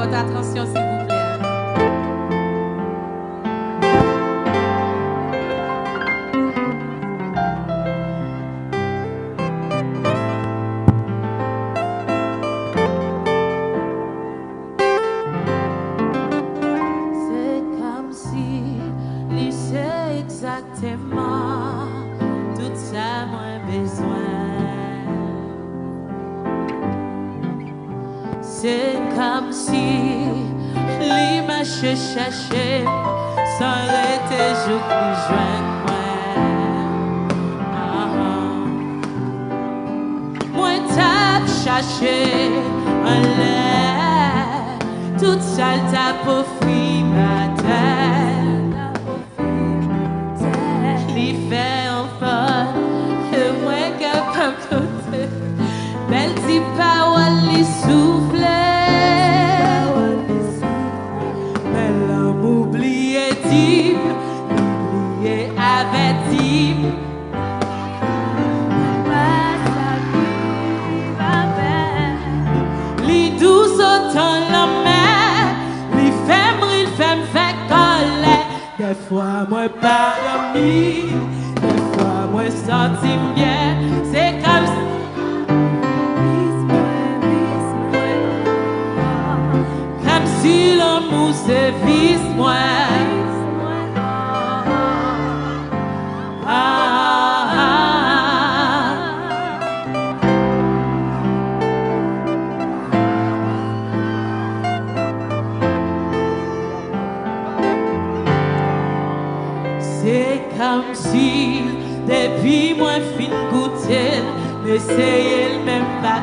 votre attention, s'il vous plaît. C'est comme si lui sait exactement tout ça moins besoin. C'est comme si lui m'a cherché sans arrêter jour plus joindre moi. Moi t'as cherché en l'air toute seule t'as pour fruit ma terre. Lui fait enfant et moi capable côté belle dit pas lui souffler. Mais l'homme oublié dit, oublié avait dit. Li douce autant la mer, li fait colère. Des fois moi pas dormi, des fois moi senti bien. C'est comme si si l'amour se vise moi. C'est comme si depuis moi fin goûter, mais c'est elle même pas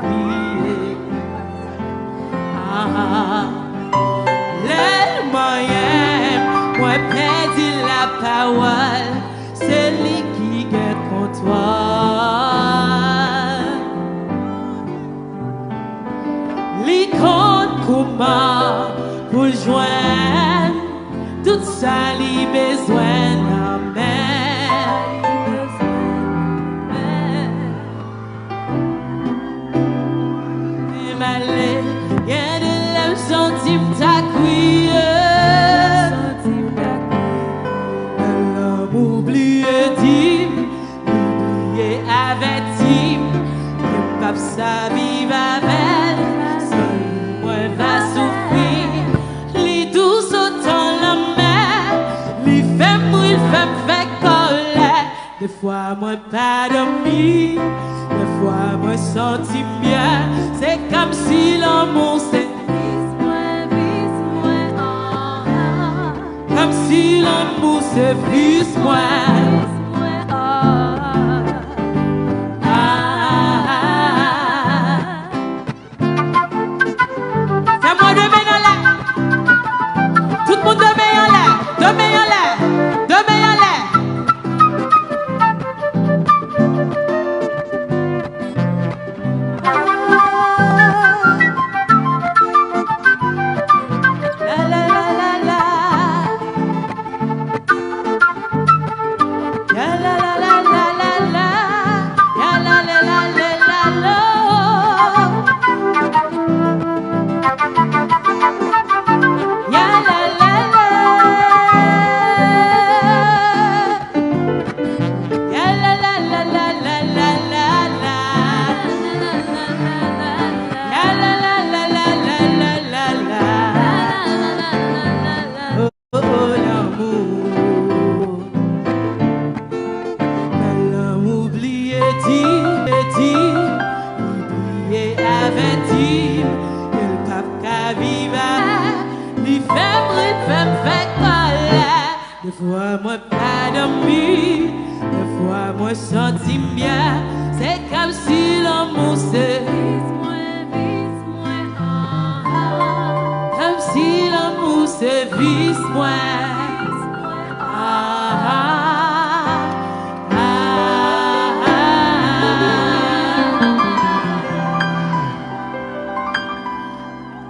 oublier. Le moyen, moi perdu la parole, c'est lui qui garde contrôle. Lui compte comment pour joindre tout ça, lui besoin centime ta crié, l'homme oublié dit, oublié avait dit, le pape sa vive avec, seul moi va souffrir, les douces autant la mer, les fait colère, des fois moi pas dormi, des fois moi senti bien, c'est comme si l'amour s'est comme si l'amour se vise moi. Fais-moi deux mains en l'air. Tout le monde deux mains en l'air. Deux mains en l'air. Deux mains en l'air. Des fois moi pas dormi, des fois moi senti bien, c'est comme si l'amour se comme si l'amour se vise moi.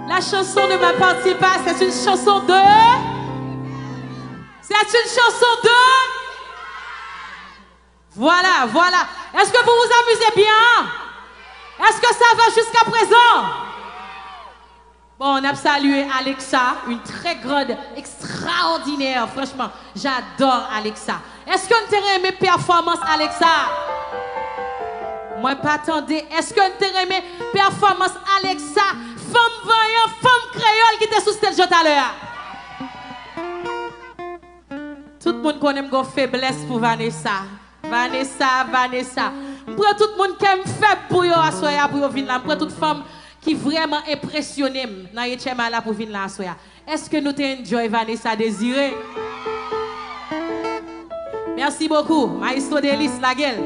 La chanson ne m'appartient pas, c'est une chanson de... C'est une chanson de... Voilà, voilà. Est-ce que vous vous amusez bien? Est-ce que ça va jusqu'à présent? Bon, on a salué Alexa, une très grande, extraordinaire. Franchement, j'adore Alexa. Est-ce qu'on t'a aimé performance Alexa? Moi, pas attendez. Est-ce qu'on t'a aimé performance Alexa? Femme voyant, femme créole qui était sous stage tout à l'heure. Tout le monde connaît une faiblesse pour Vanessa. Vanessa. Pour tout le monde qui aime faible pour yo assoya pour venir là. Pour toute femme qui vraiment impressionné dans Yetchema là pour venir là assoya. Est-ce que nous t'enjoy Vanessa désiré? Merci beaucoup. Maestro Delis la gueule.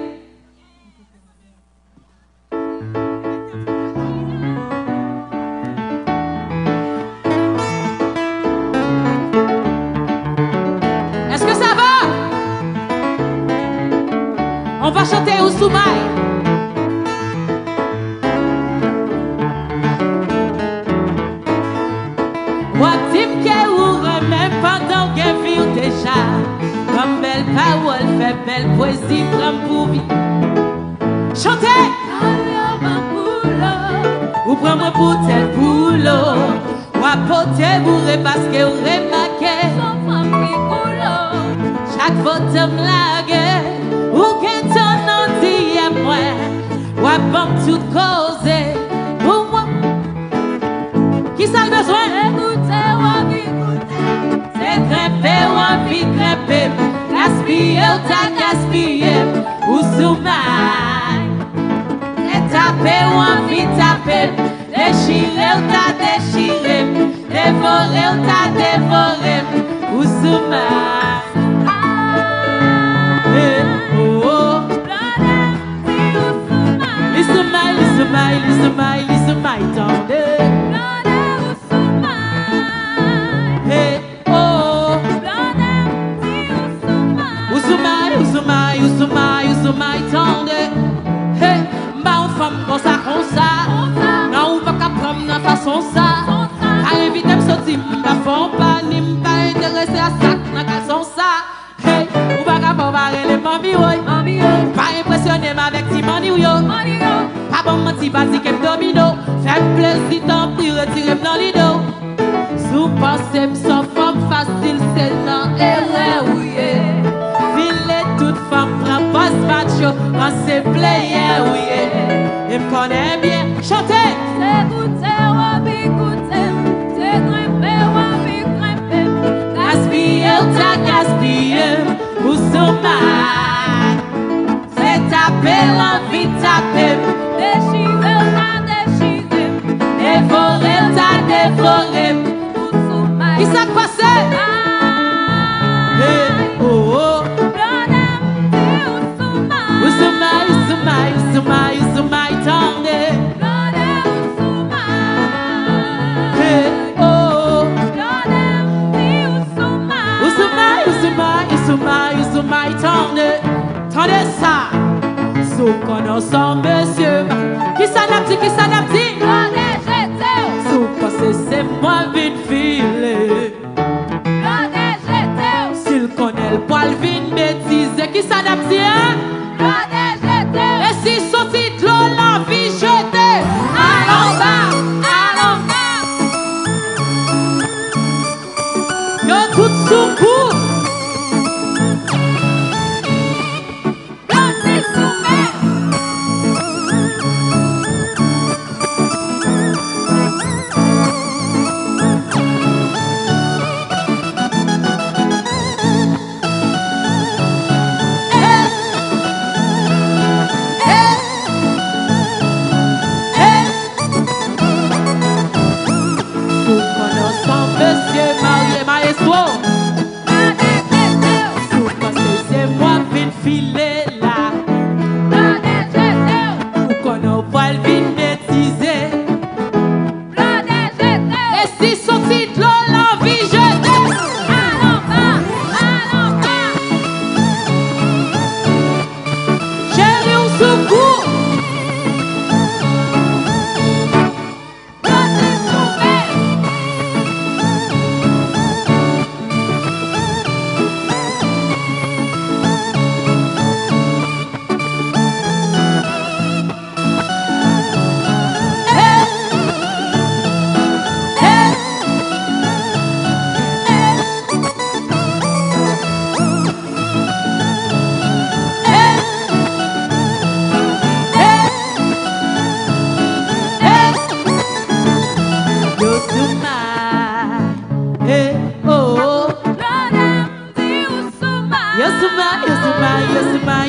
Est-ce que ça va? On va chanter Ousoumaï. Watim que ou remet pendant qu'elle vit déjà. Comme belle parole fait belle poésie prend pour vie. Chantez! Ou prends-moi pour tel boulot. Ou apportez bourré parce que vous remarquez. Chaque fois que me lague, ou que ton nom dit à moi. Ou apprends tout cause pour moi. Qui ça le besoin? C'est grimper ou envie grimper. Gaspiller ou t'as gaspillé. Ou soumaille. C'est taper ou envie taper. Déchirer ou t'as déchiré. Dévorer ou t'as dévoré. Ou soumaille. Listen, my tendez. Hey, oh. Ousoumaï, tendez. Hey, ma femme comme ça. Non, on va pas prendre la façon ça. Car évite me sortir, m'pa fond pas, ni m'pa intéressé à ça, n'a qu'à son ça. Hey, ou va pas barrer les mami, pas impressionné avec ti money, yo. Pas bon menti, basi qu'elle domino. Fais plaisir, tant pis, retirez-moi dans l'ido. Sous pensez sans femme facile, c'est non, oui. Ville toute femme, prend pas ce macho, quand c'est player, oui. Et me connaît bien, chantez. C'est goûter, wabi goûter. C'est grimper, wabi grimper. Gaspiller, t'as gaspillé, ou sommeil. C'est taper, l'envie taper. Déchirer, t'as déchiré. Dévorer, t'as dévoré. Qui s'est passé? Hey, oh, oh. Ousoumaï, tendez. Hey, oh. Ousoumaï, tendez. Tendez ça. Sous qu'on ensemble, monsieur. Qui s'en a dit? Sous qu'on c'est moi vite filer. S'il connaît le poil vite bêtise, qui s'en a dit, hein? Et si son titre la vie jetée, allons bas. Que tout secours.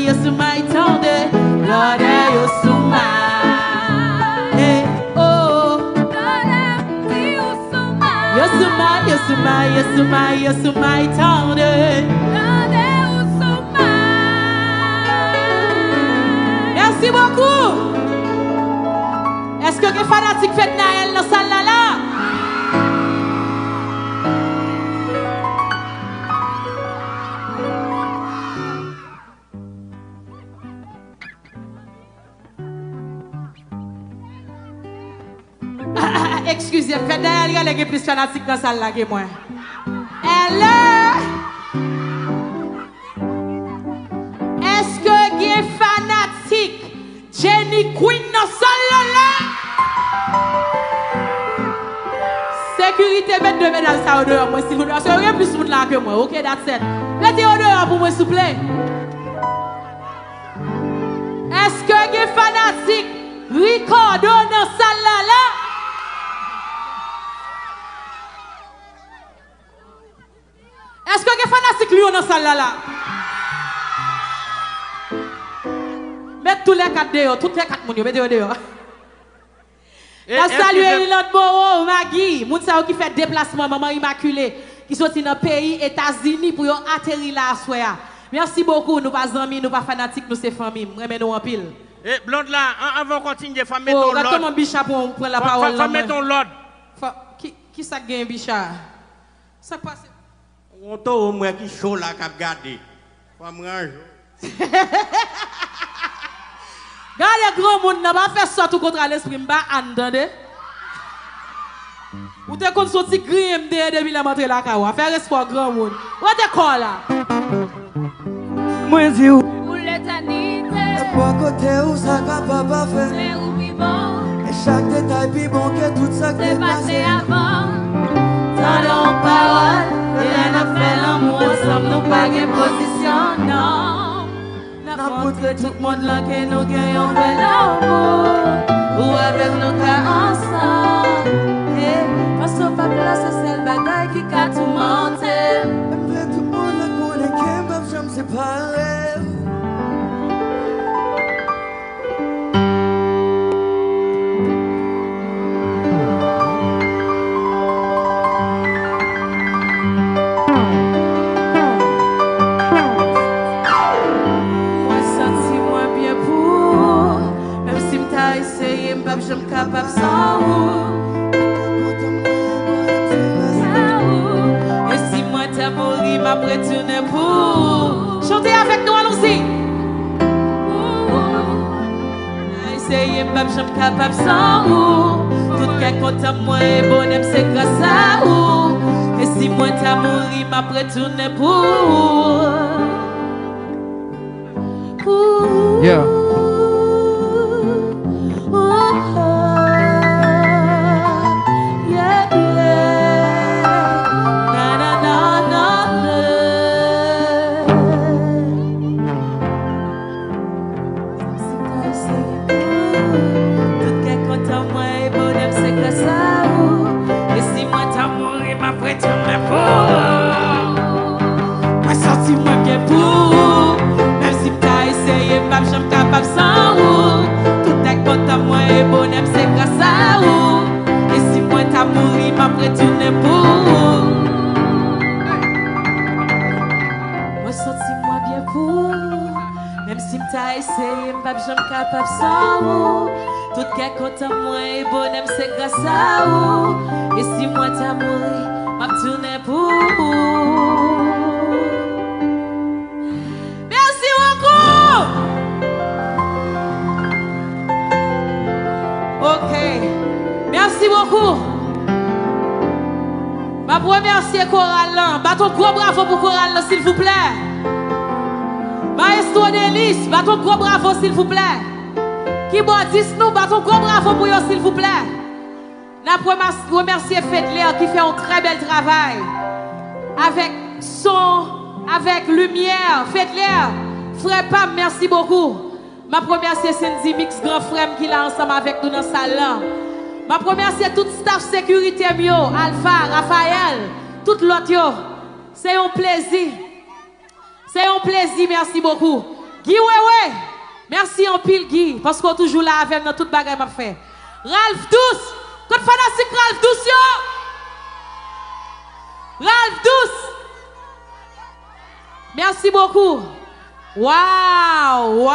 Yosumai, tende. Lord, Yosumai. Hey, oh. Yosumai, tende. Merci beaucoup. Est-ce que les fanatiques fêtent Noël dans la salle là? Excusez, faites Noël, il y a les plus fanatiques dans la salle là que moi. Hello? Est-ce que les fanatiques Jenny Queen dans la salle là? Sécurité, mettez deux médailles ça au dehors, moi, s'il vous plaît. Parce qu'il y a plus de monde là que moi. Ok, that's it. Mettez au dehors pour moi, s'il vous plaît. Est-ce que les fanatiques Ricardo dans la salle là? Est-ce que les fanatiques lui dans la salle là? Mettez tous les quatre dehors, tous les quatre moun, mettez dehors. La saluer notre Boro, Maggie, moun sa qui fait déplacement, maman immaculée, qui sorti dans le pays États-Unis pour atterrir là à soya. Merci beaucoup, nous pas amis, nous pas fanatiques, nous c'est famille, remet nous en pile. Et blonde là, avant de continuer, faut mettre ton l'ordre. Comment Bicha pour prendre la parole là? Faut mettre ton l'ordre. Qui ça gagne Bicha? Ça passe. On t'a au moins qui chaud là qu'a garder. Faut me ranger. Gardez grand monde n'a pas fait ça tout contre l'esprit m'ba entendez. Ou te kon sorti grim depuis la montre la kawa. Faire espoir grand monde. What te call là? Moi dis Pour l'éternité, pour côté où ça capable pas faire. c'est où vivant, Et chaque détail puis bon que tout ça qui c'est est passé passé. avant. Tendons parole, et n'a fait l'amour ensemble, nous pas de position, non. N'a montré tout le monde là que nous gagnons de l'amour, ou avec nos cas ensemble. Parce que pas place, c'est le bagaille qui a tout monté. Mais tout le monde là connaît que même j'aime séparer. J'aime capable sans vous. Et si moi t'as mouru, m'a retourné pour. Chantez avec nous, allons-y. Essayez, j'aime capable sans vous. Tout qu'un content moi et bonhomme, c'est grâce à vous. Et si moi t'as mouru, m'a retourné pour. Yeah. J'aime capable sans vous. Tout est content moi et bonhomme c'est grâce à vous. Et si moi t'as mouru m'a retourné pour. Moi senti moi bien pour. Même si t'as essayé j'aime capable sans vous. Tout est content moi et bonhomme c'est grâce à vous. Et si moi t'as mouru m'a retourné pour. Merci beaucoup. Je remercie Coral. Battons gros bravo pour Coral, s'il vous plaît. Maestro Delis, battons gros bravo, s'il vous plaît. Qui dit nous, battons gros bravo pour eux, s'il vous plaît. Je remercie Fedler qui fait un très bel travail. Avec son, avec lumière. Fedler, frère Pam, merci beaucoup. Je remercie Cindy Mix, grand frère qui est là ensemble avec nous dans la salle. Je remercie tout staff sécurité, Alpha, Raphaël, tout l'autre. C'est un plaisir. C'est un plaisir, merci beaucoup. Guy, ouais. Merci en pile, Guy, parce qu'on est toujours là avec nous, toute bagaille m'a fait. Ralph Douce, code fantastique Ralph Douce, yo! Ralph Douce! Merci beaucoup. Waouh!